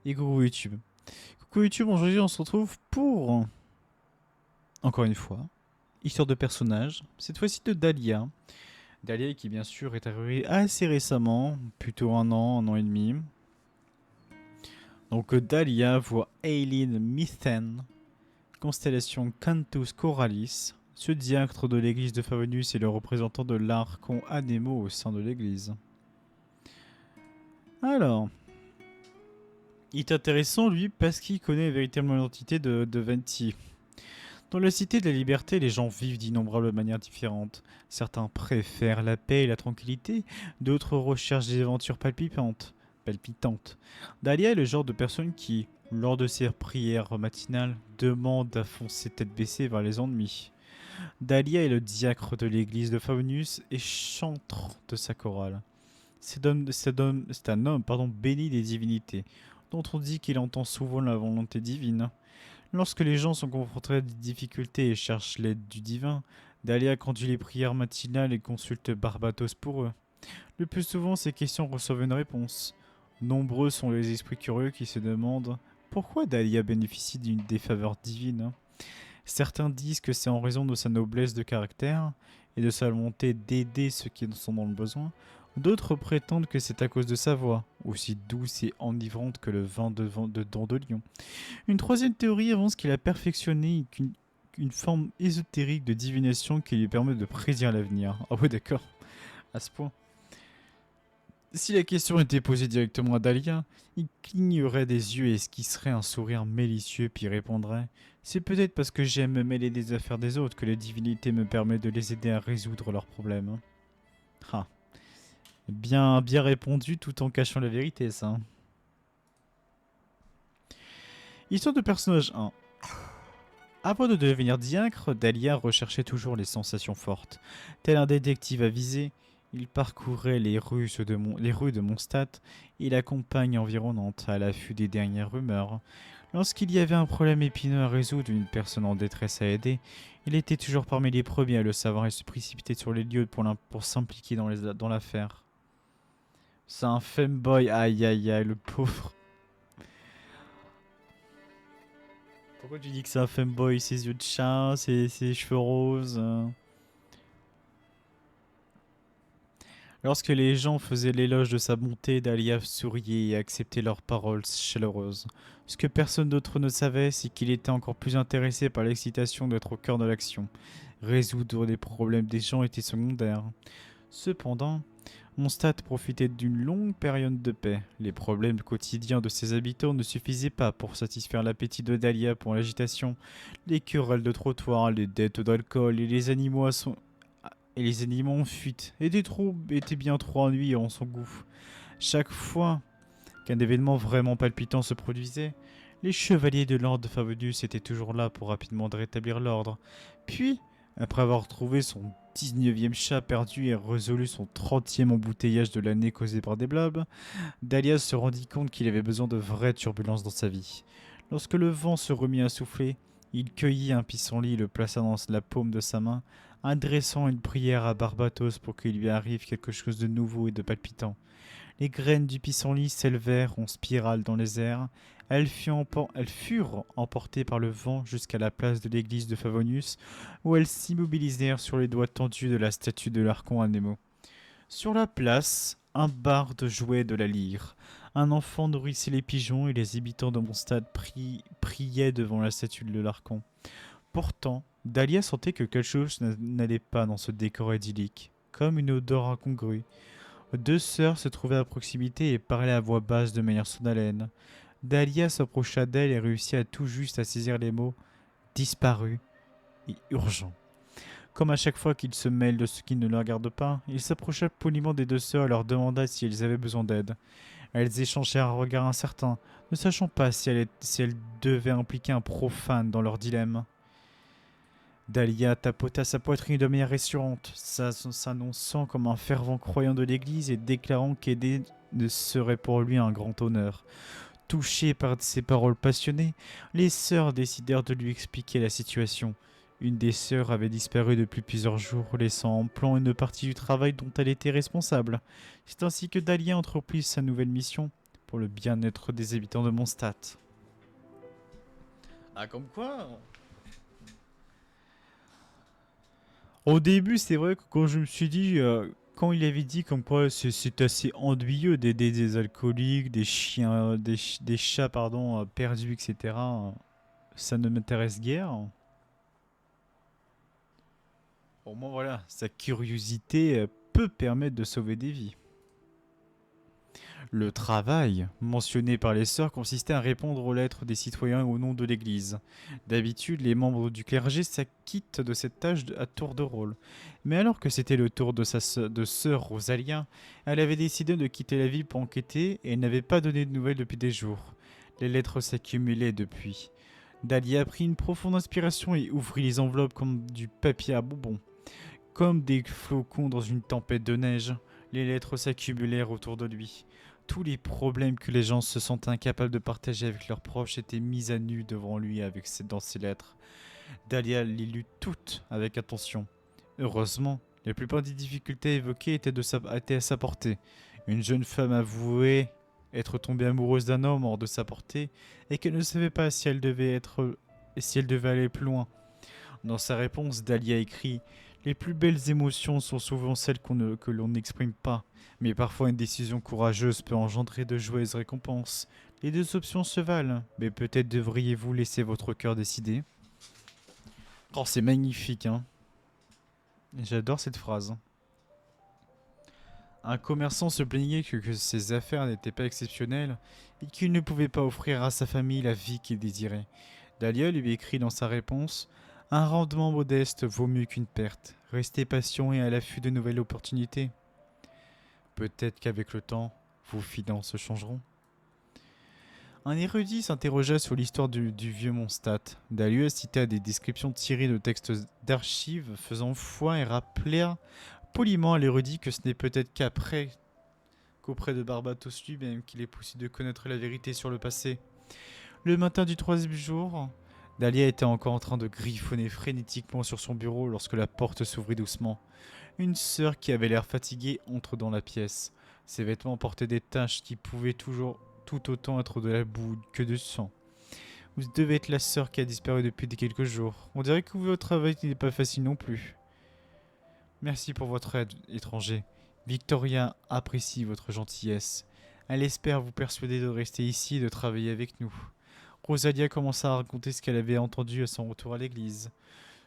Et coucou YouTube. Coucou YouTube, aujourd'hui on se retrouve pour, encore une fois, histoire de personnage, cette fois-ci de Dahlia. Dahlia qui bien sûr est arrivée assez récemment, plutôt un an et demi. Donc Dahlia voit Aileen Mithen, constellation Cantus Coralis, ce diacre de l'église de Favonius et le représentant de l'archon Anemo au sein de l'église. Alors, il est intéressant lui parce qu'il connaît véritablement l'identité de Venti. Dans la cité de la liberté, les gens vivent d'innombrables manières différentes. Certains préfèrent la paix et la tranquillité, d'autres recherchent des aventures palpitantes. Dahlia est le genre de personne qui, lors de ses prières matinales, demande à foncer tête baissée vers les ennemis. Dahlia est le diacre de l'église de Favonius et chantre de sa chorale. C'est un homme béni des divinités, dont on dit qu'il entend souvent la volonté divine. Lorsque les gens sont confrontés à des difficultés et cherchent l'aide du divin, Dahlia conduit les prières matinales et consulte Barbatos pour eux. Le plus souvent, ces questions reçoivent une réponse. Nombreux sont les esprits curieux qui se demandent pourquoi Dahlia bénéficie des faveurs divines. Certains disent que c'est en raison de sa noblesse de caractère et de sa volonté d'aider ceux qui en sont dans le besoin. D'autres prétendent que c'est à cause de sa voix, aussi douce et enivrante que le vin de Dandelion. Une troisième théorie avance qu'il a perfectionné une forme ésotérique de divination qui lui permet de prédire l'avenir. Ah ouais, d'accord, à ce point. Si la question était posée directement à Dahlia, il clignerait des yeux et esquisserait un sourire malicieux puis répondrait « C'est peut-être parce que j'aime me mêler des affaires des autres que les divinités me permettent de les aider à résoudre leurs problèmes. » Ah, bien répondu tout en cachant la vérité, ça. Histoire de personnage 1. Avant de devenir diacre, Dahlia recherchait toujours les sensations fortes. Tel un détective avisé, il parcourait les rues de Mondstadt et la campagne environnante à l'affût des dernières rumeurs. Lorsqu'il y avait un problème épineux à résoudre ou une personne en détresse à aider, il était toujours parmi les premiers à le savoir et se précipitait sur les lieux pour s'impliquer dans l'affaire. C'est un femboy, aïe aïe aïe, le pauvre. Pourquoi tu dis que c'est un femboy? Ses yeux de chat, ses cheveux roses. Lorsque les gens faisaient l'éloge de sa bonté, Dahlia souriait et acceptait leurs paroles chaleureuses. Ce que personne d'autre ne savait, c'est qu'il était encore plus intéressé par l'excitation d'être au cœur de l'action. Résoudre les problèmes des gens était secondaire. Cependant, Mondstadt profitait d'une longue période de paix. Les problèmes quotidiens de ses habitants ne suffisaient pas pour satisfaire l'appétit de Dahlia pour l'agitation. Les querelles de trottoir, les dettes d'alcool et les animaux en fuite étaient bien trop ennuyeux en son goût. Chaque fois qu'un événement vraiment palpitant se produisait, les chevaliers de l'ordre de Favonius étaient toujours là pour rapidement rétablir l'ordre. Puis, après avoir trouvé son 19e chat perdu et résolu son 30e embouteillage de l'année causé par des blobs, Dahlia se rendit compte qu'il avait besoin de vraies turbulences dans sa vie. Lorsque le vent se remit à souffler, il cueillit un pissenlit et le plaça dans la paume de sa main, adressant une prière à Barbatos pour qu'il lui arrive quelque chose de nouveau et de palpitant. Les graines du pissenlit s'élevèrent en spirale dans les airs. Elles furent emportées par le vent jusqu'à la place de l'église de Favonius, où elles s'immobilisèrent sur les doigts tendus de la statue de l'archon Anemo. Sur la place, un barde jouait de la lyre. Un enfant nourrissait les pigeons et les habitants de Mondstadt priaient devant la statue de l'archon. Pourtant, Dahlia sentait que quelque chose n'allait pas dans ce décor idyllique, comme une odeur incongrue. Deux sœurs se trouvaient à proximité et parlaient à voix basse de manière sourde haleine. Dahlia s'approcha d'elle et réussit à tout juste à saisir les mots disparu et urgent. Comme à chaque fois qu'il se mêle de ce qui ne le regarde pas, il s'approcha poliment des deux sœurs et leur demanda si elles avaient besoin d'aide. Elles échangèrent un regard incertain, ne sachant pas si elles devaient impliquer un profane dans leur dilemme. Dahlia tapota sa poitrine de manière rassurante, s'annonçant comme un fervent croyant de l'église et déclarant qu'aider ne serait pour lui un grand honneur. Touchées par ses paroles passionnées, les sœurs décidèrent de lui expliquer la situation. Une des sœurs avait disparu depuis plusieurs jours, laissant en plan une partie du travail dont elle était responsable. C'est ainsi que Dahlia entreprit sa nouvelle mission, pour le bien-être des habitants de Mondstadt. Ah, comme quoi. Au début, c'est vrai que quand je me suis dit, quand il avait dit comme quoi c'est assez ennuyeux d'aider des alcooliques, des chiens, des chats, pardon, perdus, etc., ça ne m'intéresse guère. Au moins, voilà, sa curiosité peut permettre de sauver des vies. Le travail, mentionné par les sœurs, consistait à répondre aux lettres des citoyens au nom de l'Église. D'habitude, les membres du clergé s'acquittent de cette tâche à tour de rôle. Mais alors que c'était le tour de sœur Rosalia, elle avait décidé de quitter la ville pour enquêter et elle n'avait pas donné de nouvelles depuis des jours. Les lettres s'accumulaient depuis. Dahlia prit une profonde inspiration et ouvrit les enveloppes comme du papier à bonbons. Comme des flocons dans une tempête de neige, les lettres s'accumulèrent autour de lui. Tous les problèmes que les gens se sentent incapables de partager avec leurs proches étaient mis à nu devant lui dans ses lettres. Dahlia les lut toutes avec attention. Heureusement, la plupart des difficultés évoquées étaient à sa portée. Une jeune femme avouait être tombée amoureuse d'un homme hors de sa portée et qu'elle ne savait pas si elle devait aller plus loin. Dans sa réponse, Dahlia écrit: les plus belles émotions sont souvent celles que l'on n'exprime pas, mais parfois une décision courageuse peut engendrer de joyeuses récompenses. Les deux options se valent, mais peut-être devriez-vous laisser votre cœur décider. Oh, c'est magnifique, hein. J'adore cette phrase. Un commerçant se plaignait que ses affaires n'étaient pas exceptionnelles et qu'il ne pouvait pas offrir à sa famille la vie qu'il désirait. Dahlia lui écrit dans sa réponse: un rendement modeste vaut mieux qu'une perte. Restez patient et à l'affût de nouvelles opportunités. Peut-être qu'avec le temps, vos finances changeront. Un érudit s'interrogea sur l'histoire du vieux Mondstadt. Dahlia cita des descriptions tirées de textes d'archives faisant foi et rappelèrent poliment à l'érudit que ce n'est peut-être qu'auprès de Barbatos lui-même qu'il est possible de connaître la vérité sur le passé. Le matin du troisième jour, Dahlia était encore en train de griffonner frénétiquement sur son bureau lorsque la porte s'ouvrit doucement. Une sœur qui avait l'air fatiguée entre dans la pièce. Ses vêtements portaient des taches qui pouvaient toujours tout autant être de la boue que du sang. Vous devez être la sœur qui a disparu depuis quelques jours. On dirait que votre travail n'est pas facile non plus. Merci pour votre aide, étranger. Victoria apprécie votre gentillesse. Elle espère vous persuader de rester ici et de travailler avec nous. Rosalia commença à raconter ce qu'elle avait entendu à son retour à l'église.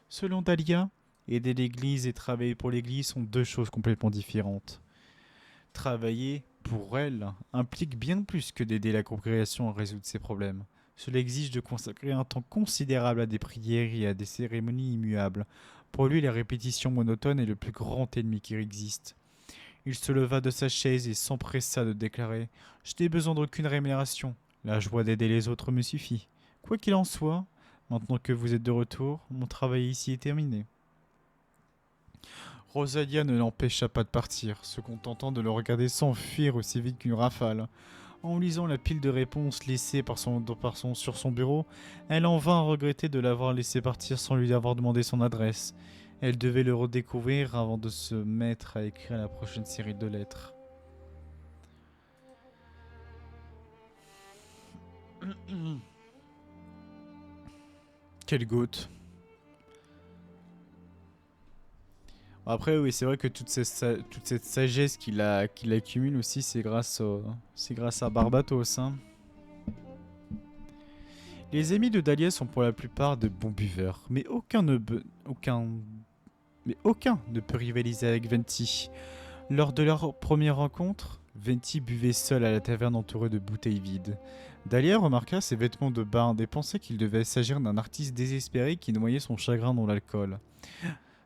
Selon Dahlia, aider l'église et travailler pour l'église sont deux choses complètement différentes. Travailler, pour elle, implique bien plus que d'aider la congrégation à résoudre ses problèmes. Cela exige de consacrer un temps considérable à des prières et à des cérémonies immuables. Pour lui, la répétition monotone est le plus grand ennemi qui existe. Il se leva de sa chaise et s'empressa de déclarer: je n'ai besoin d'aucune rémunération. La joie d'aider les autres me suffit. Quoi qu'il en soit, maintenant que vous êtes de retour, mon travail ici est terminé. Rosalia ne l'empêcha pas de partir, se contentant de le regarder s'enfuir aussi vite qu'une rafale. En lisant la pile de réponses laissées sur son bureau, elle en vint à regretter de l'avoir laissé partir sans lui avoir demandé son adresse. Elle devait le redécouvrir avant de se mettre à écrire la prochaine série de lettres. Quelle goutte. Après, oui, c'est vrai que toute cette sagesse qu'il accumule aussi, c'est grâce à Barbatos, hein. Les amis de Dahlia sont pour la plupart de bons buveurs, mais aucun ne peut rivaliser avec Venti. Lors de leur première rencontre, Venti buvait seul à la taverne entouré de bouteilles vides. Dahlia remarqua ses vêtements de barde et pensa qu'il devait s'agir d'un artiste désespéré qui noyait son chagrin dans l'alcool.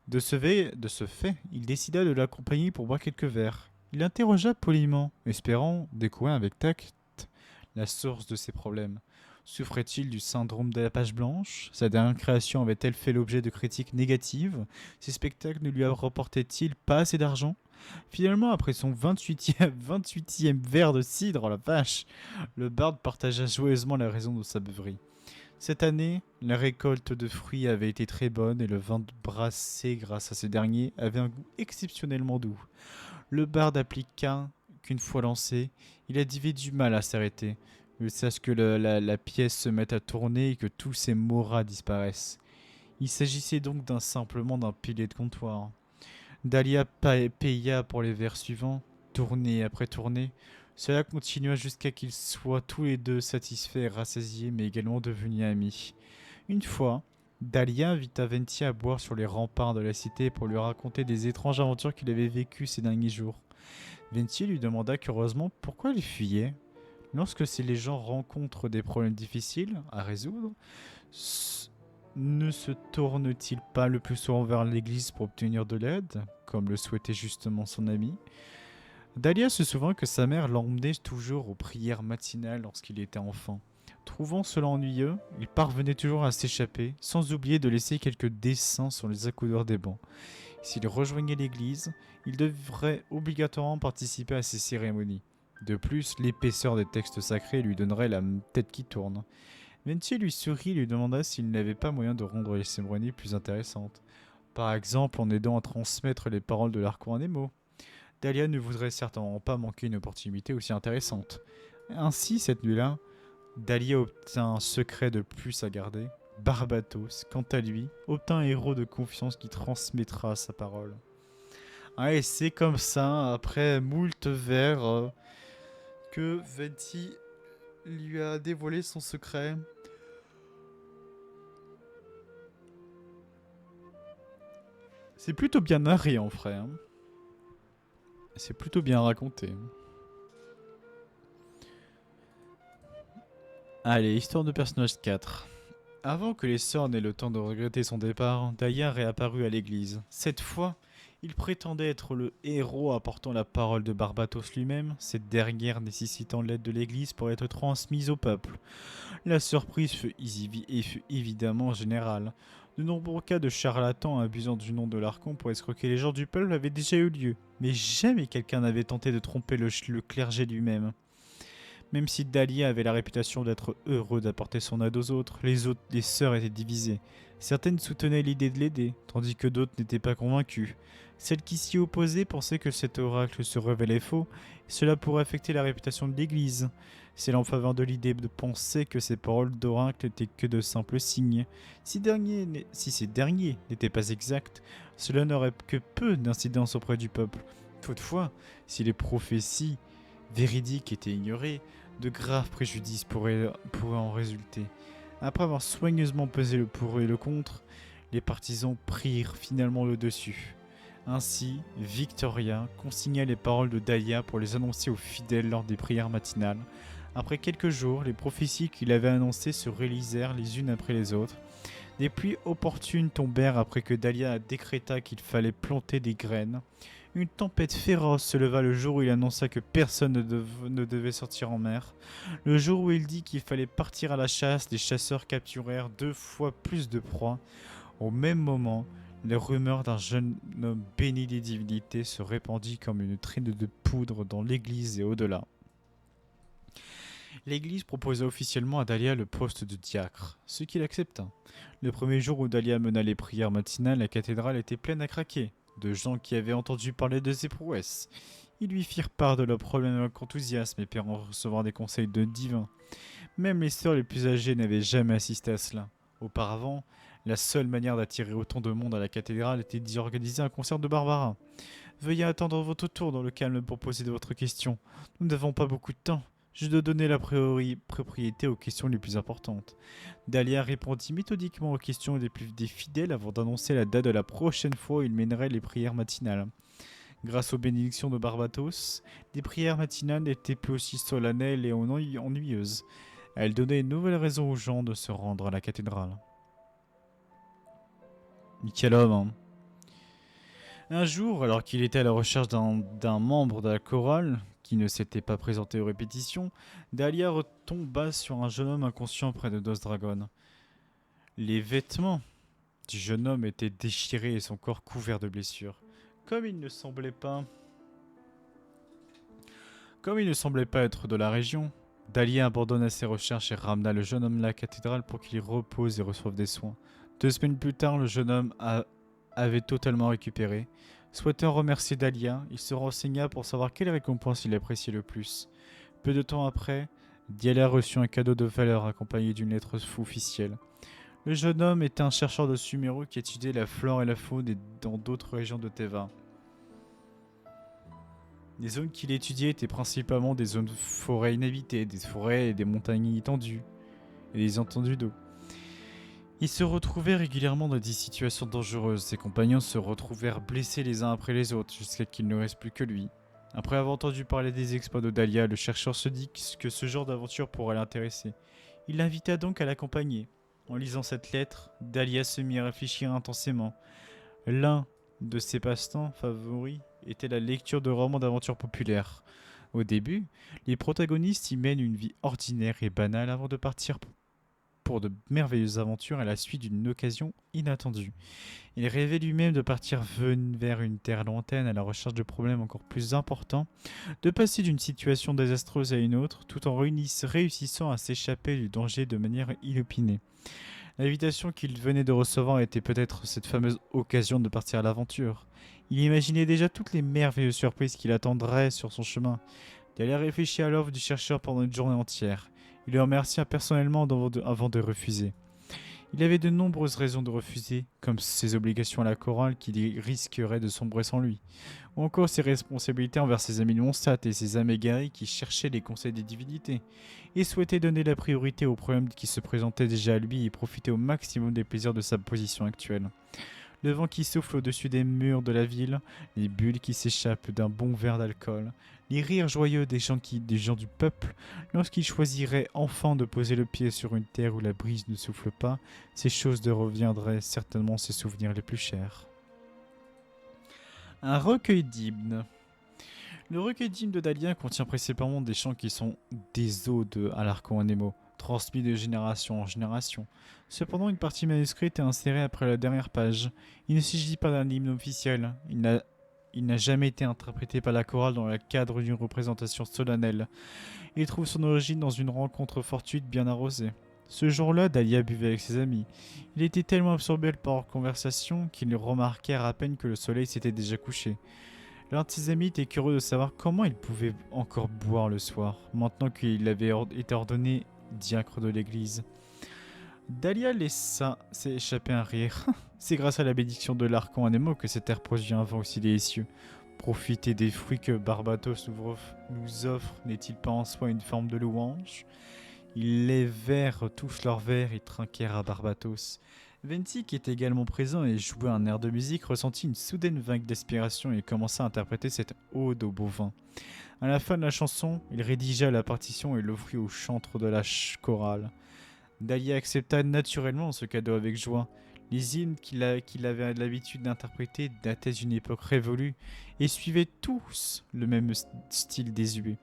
De ce fait, il décida de l'accompagner pour boire quelques verres. Il l'interrogea poliment, espérant découvrir avec tact la source de ses problèmes. Souffrait-il du syndrome de la page blanche? Sa dernière création avait-elle fait l'objet de critiques négatives? Ses spectacles ne lui rapportaient-ils pas assez d'argent? Finalement, après son 28e verre de cidre, oh la vache, le barde partagea joyeusement la raison de sa beuverie. Cette année, la récolte de fruits avait été très bonne et le vin brassé grâce à ces derniers avait un goût exceptionnellement doux. Le barde appliqua qu'une fois lancé, il avait du mal à s'arrêter. Jusqu'à ce que la pièce se mette à tourner et que tous ses moras disparaissent. Il s'agissait donc simplement d'un pilier de comptoir. Dahlia paya pour les vers suivants, tournée après tournée. Cela continua jusqu'à qu'ils soient tous les deux satisfaits et rassasiés, mais également devenus amis. Une fois, Dahlia invita Venti à boire sur les remparts de la cité pour lui raconter des étranges aventures qu'il avait vécues ces derniers jours. Venti lui demanda curieusement pourquoi il fuyait. Lorsque les gens rencontrent des problèmes difficiles à résoudre, ne se tourne-t-il pas le plus souvent vers l'église pour obtenir de l'aide, comme le souhaitait justement son ami? Dahlia se souvint que sa mère l'emmenait toujours aux prières matinales lorsqu'il était enfant. Trouvant cela ennuyeux, il parvenait toujours à s'échapper, sans oublier de laisser quelques dessins sur les accoudeurs des bancs. S'il rejoignait l'église, il devrait obligatoirement participer à ces cérémonies. De plus, l'épaisseur des textes sacrés lui donnerait la tête qui tourne. Venti lui sourit et lui demanda s'il n'avait pas moyen de rendre les cérémonies plus intéressantes. Par exemple en aidant à transmettre les paroles de l'arc en des mots. Dahlia ne voudrait certainement pas manquer une opportunité aussi intéressante. Ainsi, cette nuit-là, Dahlia obtint un secret de plus à garder. Barbatos, quant à lui, obtint un héros de confiance qui transmettra sa parole. Ah, et c'est comme ça, après moult vers, que Venti lui a dévoilé son secret. C'est plutôt bien narré en vrai. Hein. C'est plutôt bien raconté. Allez, histoire de personnage 4. Avant que les sœurs n'aient le temps de regretter son départ, Dahlia réapparut à l'église. Cette fois, il prétendait être le héros apportant la parole de Barbatos lui-même, cette dernière nécessitant l'aide de l'église pour être transmise au peuple. La surprise fut évidemment générale. De nombreux cas de charlatans abusant du nom de l'archon pour escroquer les gens du peuple avaient déjà eu lieu, mais jamais quelqu'un n'avait tenté de tromper le clergé lui-même. Même si Dahlia avait la réputation d'être heureux d'apporter son aide aux autres, les sœurs étaient divisées. Certaines soutenaient l'idée de l'aider, tandis que d'autres n'étaient pas convaincues. Celles qui s'y opposaient pensaient que cet oracle se révélait faux, et cela pourrait affecter la réputation de l'Église. Celles en faveur de l'idée de penser que ces paroles d'oracle n'étaient que de simples signes. Si ces derniers n'étaient pas exacts, cela n'aurait que peu d'incidence auprès du peuple. Toutefois, si les prophéties véridiques étaient ignorées, de graves préjudices pourraient en résulter. Après avoir soigneusement pesé le pour et le contre, les partisans prirent finalement le dessus. Ainsi, Victoria consigna les paroles de Dahlia pour les annoncer aux fidèles lors des prières matinales. Après quelques jours, les prophéties qu'il avait annoncées se réalisèrent les unes après les autres. Des pluies opportunes tombèrent après que Dahlia décréta qu'il fallait planter des graines. Une tempête féroce se leva le jour où il annonça que personne ne devait sortir en mer. Le jour où il dit qu'il fallait partir à la chasse, les chasseurs capturèrent 2 fois plus de proies. Au même moment, les rumeurs d'un jeune homme béni des divinités se répandit comme une traîne de poudre dans l'église et au-delà. L'église proposa officiellement à Dahlia le poste de diacre, ce qu'il accepta. Le premier jour où Dahlia mena les prières matinales, la cathédrale était pleine à craquer de gens qui avaient entendu parler de ses prouesses. Ils lui firent part de leurs problèmes avec enthousiasme, espérant recevoir des conseils de divins. Même les sœurs les plus âgées n'avaient jamais assisté à cela. Auparavant, la seule manière d'attirer autant de monde à la cathédrale était d'y organiser un concert de Barbara. Veuillez attendre votre tour dans le calme pour poser votre question. Nous n'avons pas beaucoup de temps. Je dois donner la propriété aux questions les plus importantes. Dahlia répondit méthodiquement aux questions des fidèles avant d'annoncer la date de la prochaine fois où il mènerait les prières matinales. Grâce aux bénédictions de Barbatos, les prières matinales n'étaient plus aussi solennelles et ennuyeuses. Elles donnaient une nouvelle raison aux gens de se rendre à la cathédrale. Quel homme, hein. Un jour, alors qu'il était à la recherche d'un membre de la chorale, qui ne s'était pas présenté aux répétitions, Dahlia retomba sur un jeune homme inconscient près de Dosdragon. Les vêtements du jeune homme étaient déchirés et son corps couvert de blessures. Comme il ne semblait pas être de la région, Dahlia abandonna ses recherches et ramena le jeune homme à la cathédrale pour qu'il y repose et reçoive des soins. 2 semaines plus tard, le jeune homme avait totalement récupéré. Souhaitant remercier Dahlia, il se renseigna pour savoir quelle récompense il appréciait le plus. Peu de temps après, Dahlia reçut un cadeau de valeur accompagné d'une lettre officielle. Le jeune homme était un chercheur de Sumeru qui étudiait la flore et la faune dans d'autres régions de Teva. Les zones qu'il étudiait étaient principalement des zones forêts inhabitées, des forêts et des montagnes étendues, et des étendues d'eau. Il se retrouvait régulièrement dans des situations dangereuses. Ses compagnons se retrouvèrent blessés les uns après les autres, jusqu'à qu'il ne reste plus que lui. Après avoir entendu parler des exploits de Dahlia, le chercheur se dit que ce genre d'aventure pourrait l'intéresser. Il l'invita donc à l'accompagner. En lisant cette lettre, Dahlia se mit à réfléchir intensément. L'un de ses passe-temps favoris était la lecture de romans d'aventure populaires. Au début, les protagonistes y mènent une vie ordinaire et banale avant de partir pour de merveilleuses aventures à la suite d'une occasion inattendue. Il rêvait lui-même de partir vers une terre lointaine à la recherche de problèmes encore plus importants, de passer d'une situation désastreuse à une autre, tout en réussissant à s'échapper du danger de manière inopinée. L'invitation qu'il venait de recevoir était peut-être cette fameuse occasion de partir à l'aventure. Il imaginait déjà toutes les merveilleuses surprises qui l'attendraient sur son chemin. Il allait réfléchir à l'offre du chercheur pendant une journée entière. Il le remercia personnellement avant de refuser. Il avait de nombreuses raisons de refuser, comme ses obligations à la chorale qui risqueraient de sombrer sans lui, ou encore ses responsabilités envers ses amis de Mondstadt et ses amis égarés qui cherchaient les conseils des divinités. Il souhaitait donner la priorité aux problèmes qui se présentaient déjà à lui et profiter au maximum des plaisirs de sa position actuelle. Le vent qui souffle au-dessus des murs de la ville, les bulles qui s'échappent d'un bon verre d'alcool, les rires joyeux des gens du peuple, lorsqu'ils choisiraient enfin de poser le pied sur une terre où la brise ne souffle pas, ces choses de reviendraient certainement ses souvenirs les plus chers. Un recueil d'hymnes. Le recueil d'hymnes de Dahlia contient principalement des chants qui sont des odes à l'Archon Anemo, transmis de génération en génération. Cependant, une partie manuscrite est insérée après la dernière page. Il ne s'agit pas d'un hymne officiel. Il n'a jamais été interprété par la chorale dans le cadre d'une représentation solennelle. Il trouve son origine dans une rencontre fortuite bien arrosée. Ce jour-là, Dahlia buvait avec ses amis. Il était tellement absorbé par leur conversation qu'il ne remarquait à peine que le soleil s'était déjà couché. L'un de ses amis était curieux de savoir comment il pouvait encore boire le soir, maintenant qu'il avait été ordonné diacre de l'église. Dahlia laissa s'échapper un rire. C'est grâce à la bénédiction de l'Archon Anemo que cet air produit un vent aussi délicieux. Profiter des fruits que Barbatos nous offre n'est-il pas en soi une forme de louange? Ils levèrent tous leurs verres et trinquèrent à Barbatos. Venti, qui était également présent et jouait un air de musique, ressentit une soudaine vague d'aspiration et commença à interpréter cette ode au bovin. À la fin de la chanson, il rédigea la partition et l'offrit au chantre de la chorale. Dahlia accepta naturellement ce cadeau avec joie. Les hymnes qu'il avait l'habitude d'interpréter dataient d'une époque révolue et suivaient tous le même style désuet.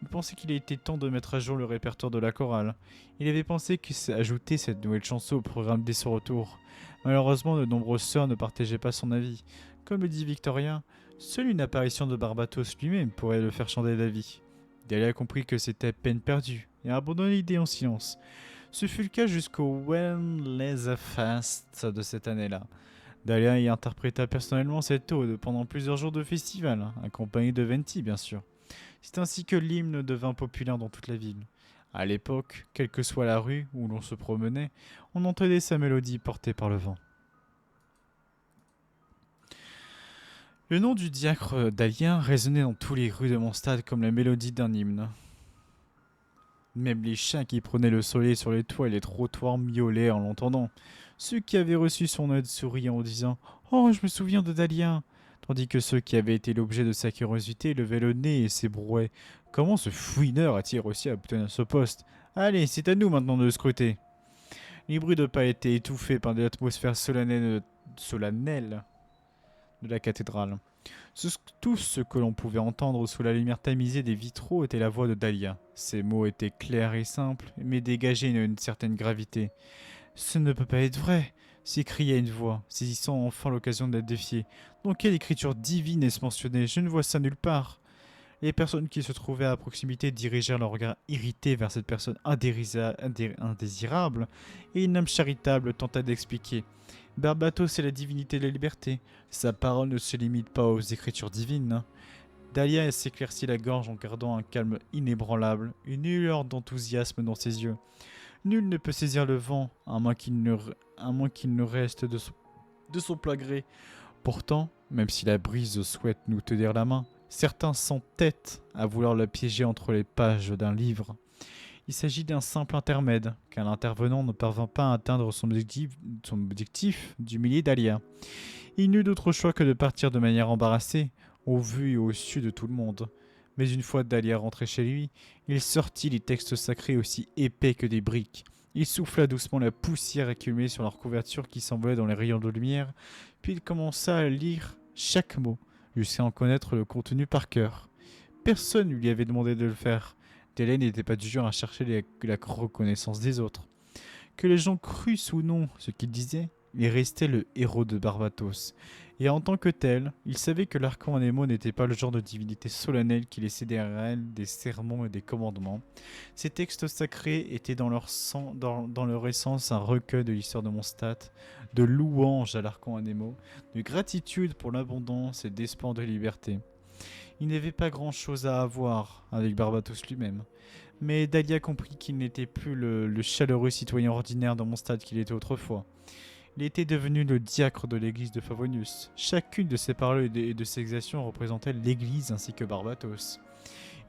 Il pensait qu'il était temps de mettre à jour le répertoire de la chorale. Il avait pensé qu'ajouter cette nouvelle chanson au programme dès son retour. Malheureusement, de nombreuses sœurs ne partageaient pas son avis. Comme le dit Victoria, seule une apparition de Barbatos lui-même pourrait le faire changer d'avis. Dahlia comprit que c'était peine perdue et abandonna l'idée en silence. Ce fut le cas jusqu'au Fest de cette année-là. Dahlia y interpréta personnellement cette ode pendant plusieurs jours de festival, accompagné de Venti bien sûr. C'est ainsi que l'hymne devint populaire dans toute la ville. À l'époque, quelle que soit la rue où l'on se promenait, on entendait sa mélodie portée par le vent. Le nom du diacre Dahlia résonnait dans toutes les rues de Mondstadt comme la mélodie d'un hymne. Même les chiens qui prenaient le soleil sur les toits et les trottoirs miaulaient en l'entendant. Ceux qui avaient reçu son aide souriaient en disant « Oh, je me souviens de Dahlia !» Tandis que ceux qui avaient été l'objet de sa curiosité levaient le nez et s'ébrouaient. Comment ce fouineur a-t-il réussi à obtenir ce poste? Allez, c'est à nous maintenant de le scruter. Les bruits de pas étaient étouffés par l'atmosphère solennelle de la cathédrale. Tout ce que l'on pouvait entendre sous la lumière tamisée des vitraux était la voix de Dahlia. Ces mots étaient clairs et simples, mais dégageaient une certaine gravité. « Ce ne peut pas être vrai !» s'écria une voix, saisissant enfin l'occasion d'être défiée. « Dans quelle écriture divine est-ce mentionné? Je ne vois ça nulle part !» Les personnes qui se trouvaient à proximité dirigèrent leur regard irrité vers cette personne indésirable, et une âme charitable tenta d'expliquer. Barbatos est la divinité de la liberté. Sa parole ne se limite pas aux écritures divines. Dahlia s'éclaircit la gorge en gardant un calme inébranlable, une lueur d'enthousiasme dans ses yeux. Nul ne peut saisir le vent, à moins qu'il ne reste de son plein gré. Pourtant, même si la brise souhaite nous tenir la main, certains s'entêtent à vouloir la piéger entre les pages d'un livre. Il s'agit d'un simple intermède, car l'intervenant ne parvint pas à atteindre son objectif d'humilier Dahlia. Il n'eut d'autre choix que de partir de manière embarrassée, au vu et au su de tout le monde. Mais une fois Dahlia rentré chez lui, il sortit les textes sacrés aussi épais que des briques. Il souffla doucement la poussière accumulée sur leur couverture qui s'envolait dans les rayons de lumière, puis il commença à lire chaque mot, jusqu'à en connaître le contenu par cœur. Personne ne lui avait demandé de le faire. Dahlia n'était pas du genre à chercher la reconnaissance des autres. Que les gens crussent ou non ce qu'il disait, il restait le héros de Barbatos. Et en tant que tel, il savait que l'Archon Anemo n'était pas le genre de divinité solennelle qui laissait derrière elle des sermons et des commandements. Ces textes sacrés étaient dans leur essence un recueil de l'histoire de Mondstadt, de louanges à l'Archon Anemo, de gratitude pour l'abondance et d'espoir de liberté. Il n'avait pas grand-chose à avoir avec Barbatos lui-même. Mais Dahlia comprit qu'il n'était plus le chaleureux citoyen ordinaire de Mondstadt qu'il était autrefois. Il était devenu le diacre de l'église de Favonius. Chacune de ses paroles et de ses actions représentait l'église ainsi que Barbatos.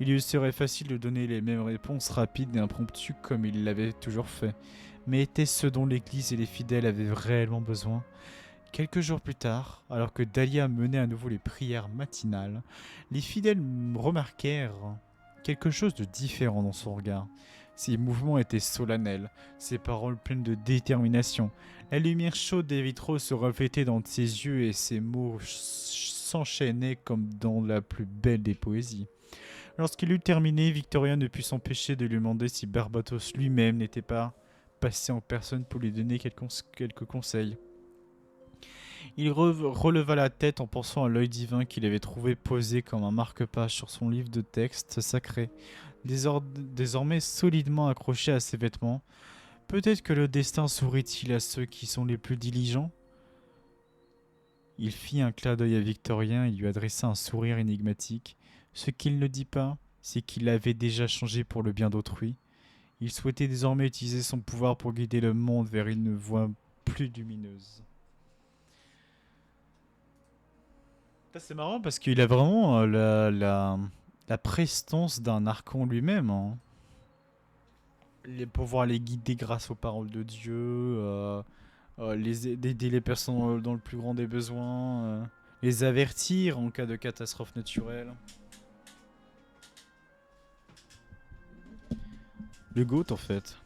Il lui serait facile de donner les mêmes réponses rapides et impromptues comme il l'avait toujours fait. Mais était-ce ce dont l'église et les fidèles avaient réellement besoin ? Quelques jours plus tard, alors que Dahlia menait à nouveau les prières matinales, les fidèles remarquèrent quelque chose de différent dans son regard. Ses mouvements étaient solennels, ses paroles pleines de détermination. La lumière chaude des vitraux se reflétait dans ses yeux et ses mots s'enchaînaient comme dans la plus belle des poésies. Lorsqu'il eut terminé, Victoria ne put s'empêcher de lui demander si Barbatos lui-même n'était pas passé en personne pour lui donner quelques conseils. Il releva la tête en pensant à l'œil divin qu'il avait trouvé posé comme un marque-page sur son livre de textes sacrés, désormais solidement accroché à ses vêtements. Peut-être que le destin sourit-il à ceux qui sont les plus diligents ? Il fit un clin d'œil à Victorien et lui adressa un sourire énigmatique. Ce qu'il ne dit pas, c'est qu'il avait déjà changé pour le bien d'autrui. Il souhaitait désormais utiliser son pouvoir pour guider le monde vers une voie plus lumineuse. C'est marrant parce qu'il a vraiment la prestance d'un archon lui-même. Hein. Pouvoir les guider grâce aux paroles de Dieu, aider les personnes dans le plus grand des besoins, les avertir en cas de catastrophe naturelle. Le GOAT en fait.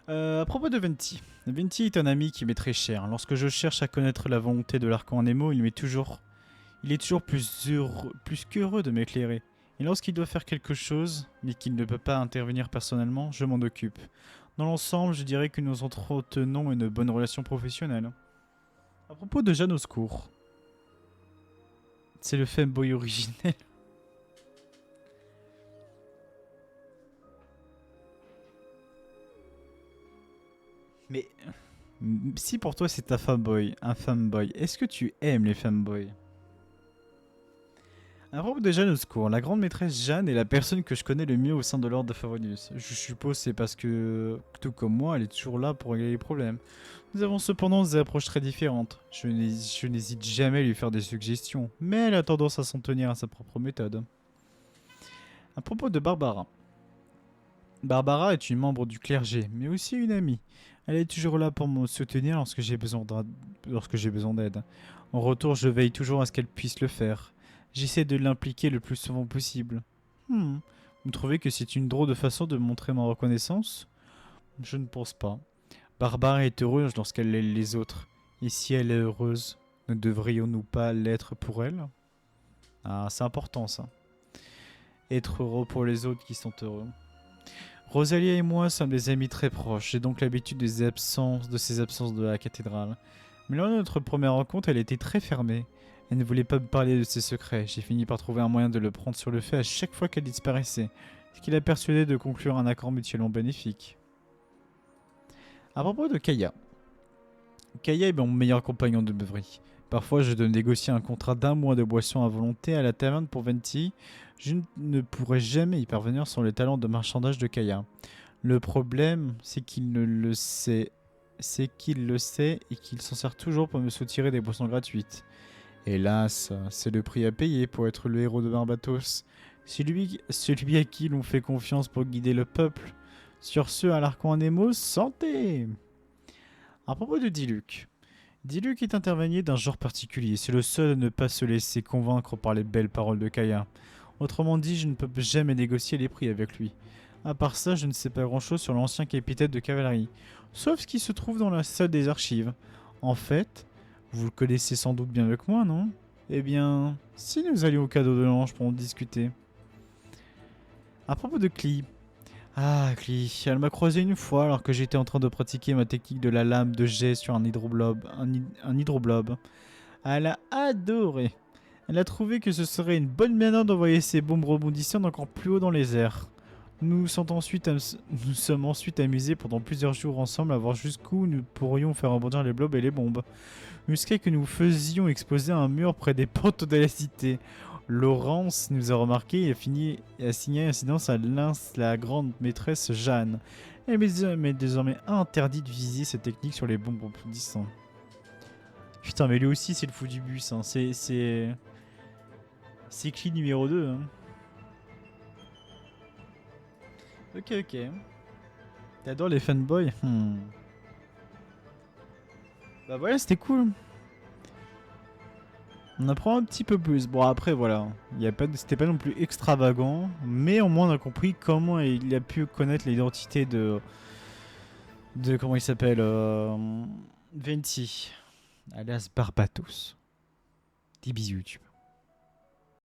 À propos de Venti. Venti est un ami qui m'est très cher. Lorsque je cherche à connaître la volonté de l'Archon Anemo, il est toujours plus qu'heureux de m'éclairer. Et lorsqu'il doit faire quelque chose, mais qu'il ne peut pas intervenir personnellement, je m'en occupe. Dans l'ensemble, je dirais que nous entretenons une bonne relation professionnelle. À propos de Jeanne au secours. C'est le femboy originel. Mais si pour toi c'est un fanboy, est-ce que tu aimes les fanboys ? À propos de Jeanne au secours, la grande maîtresse Jeanne est la personne que je connais le mieux au sein de l'ordre de Favonius. Je suppose c'est parce que, tout comme moi, elle est toujours là pour régler les problèmes. Nous avons cependant des approches très différentes. Je n'hésite jamais à lui faire des suggestions, mais elle a tendance à s'en tenir à sa propre méthode. À propos de Barbara. Barbara est une membre du clergé, mais aussi une amie. Elle est toujours là pour me soutenir lorsque j'ai besoin d'aide. En retour, je veille toujours à ce qu'elle puisse le faire. J'essaie de l'impliquer le plus souvent possible. Vous trouvez que c'est une drôle de façon de montrer ma reconnaissance ? Je ne pense pas. Barbara est heureuse lorsqu'elle aide les autres. Et si elle est heureuse, ne devrions-nous pas l'être pour elle ? Ah, c'est important ça. Être heureux pour les autres qui sont heureux. Rosalia et moi sommes des amis très proches. J'ai donc l'habitude de ces absences de la cathédrale. Mais lors de notre première rencontre, elle était très fermée. Elle ne voulait pas me parler de ses secrets. J'ai fini par trouver un moyen de le prendre sur le fait à chaque fois qu'elle disparaissait, ce qui l'a persuadé de conclure un accord mutuellement bénéfique. À propos de Kaya. Kaya est mon meilleur compagnon de beuverie. Parfois, je dois négocier un contrat d'un mois de boisson à volonté à la taverne pour Venti. Je ne pourrais jamais y parvenir sans le talent de marchandage de Kaya. Le problème, c'est qu'il ne le sait. C'est qu'il le sait et qu'il s'en sert toujours pour me soutirer des boissons gratuites. Hélas, c'est le prix à payer pour être le héros de Barbatos. Celui à qui l'on fait confiance pour guider le peuple. Sur ce, à l'Arcon Nemo, santé! À propos de Diluc. Diluc est intervenu d'un genre particulier. C'est le seul à ne pas se laisser convaincre par les belles paroles de Kaya. Autrement dit, je ne peux jamais négocier les prix avec lui. À part ça, je ne sais pas grand chose sur l'ancien capitaine de cavalerie. Sauf ce qui se trouve dans la salle des archives. En fait, vous le connaissez sans doute bien mieux que moi, non? Eh bien, si nous allions au cadeau de l'ange pour en discuter. À propos de Clee. Ah, Clee, elle m'a croisé une fois alors que j'étais en train de pratiquer ma technique de la lame de jet sur un hydroblob. Un hydroblob. Elle a adoré. Elle a trouvé que ce serait une bonne manière d'envoyer ses bombes rebondissantes encore plus haut dans les airs. Nous sommes ensuite amusés pendant plusieurs jours ensemble à voir jusqu'où nous pourrions faire rebondir les blobs et les bombes. Jusqu'à que nous faisions exploser un mur près des portes de la cité. Laurence nous a remarqué et a signé incidence à la grande maîtresse Jeanne. Elle m'est désormais interdit de viser cette technique sur les bombes rebondissantes. Putain, mais lui aussi, c'est le fou du bus. Hein. C'est Clee numéro 2. Hein. Ok, ok. T'adores les fanboys. Bah voilà, c'était cool. On apprend un petit peu plus. Bon, après, voilà. C'était pas non plus extravagant. Mais au moins, on a compris comment il a pu connaître l'identité de. Comment il s'appelle Venti. Alias Barbatos. Des bisous, YouTube.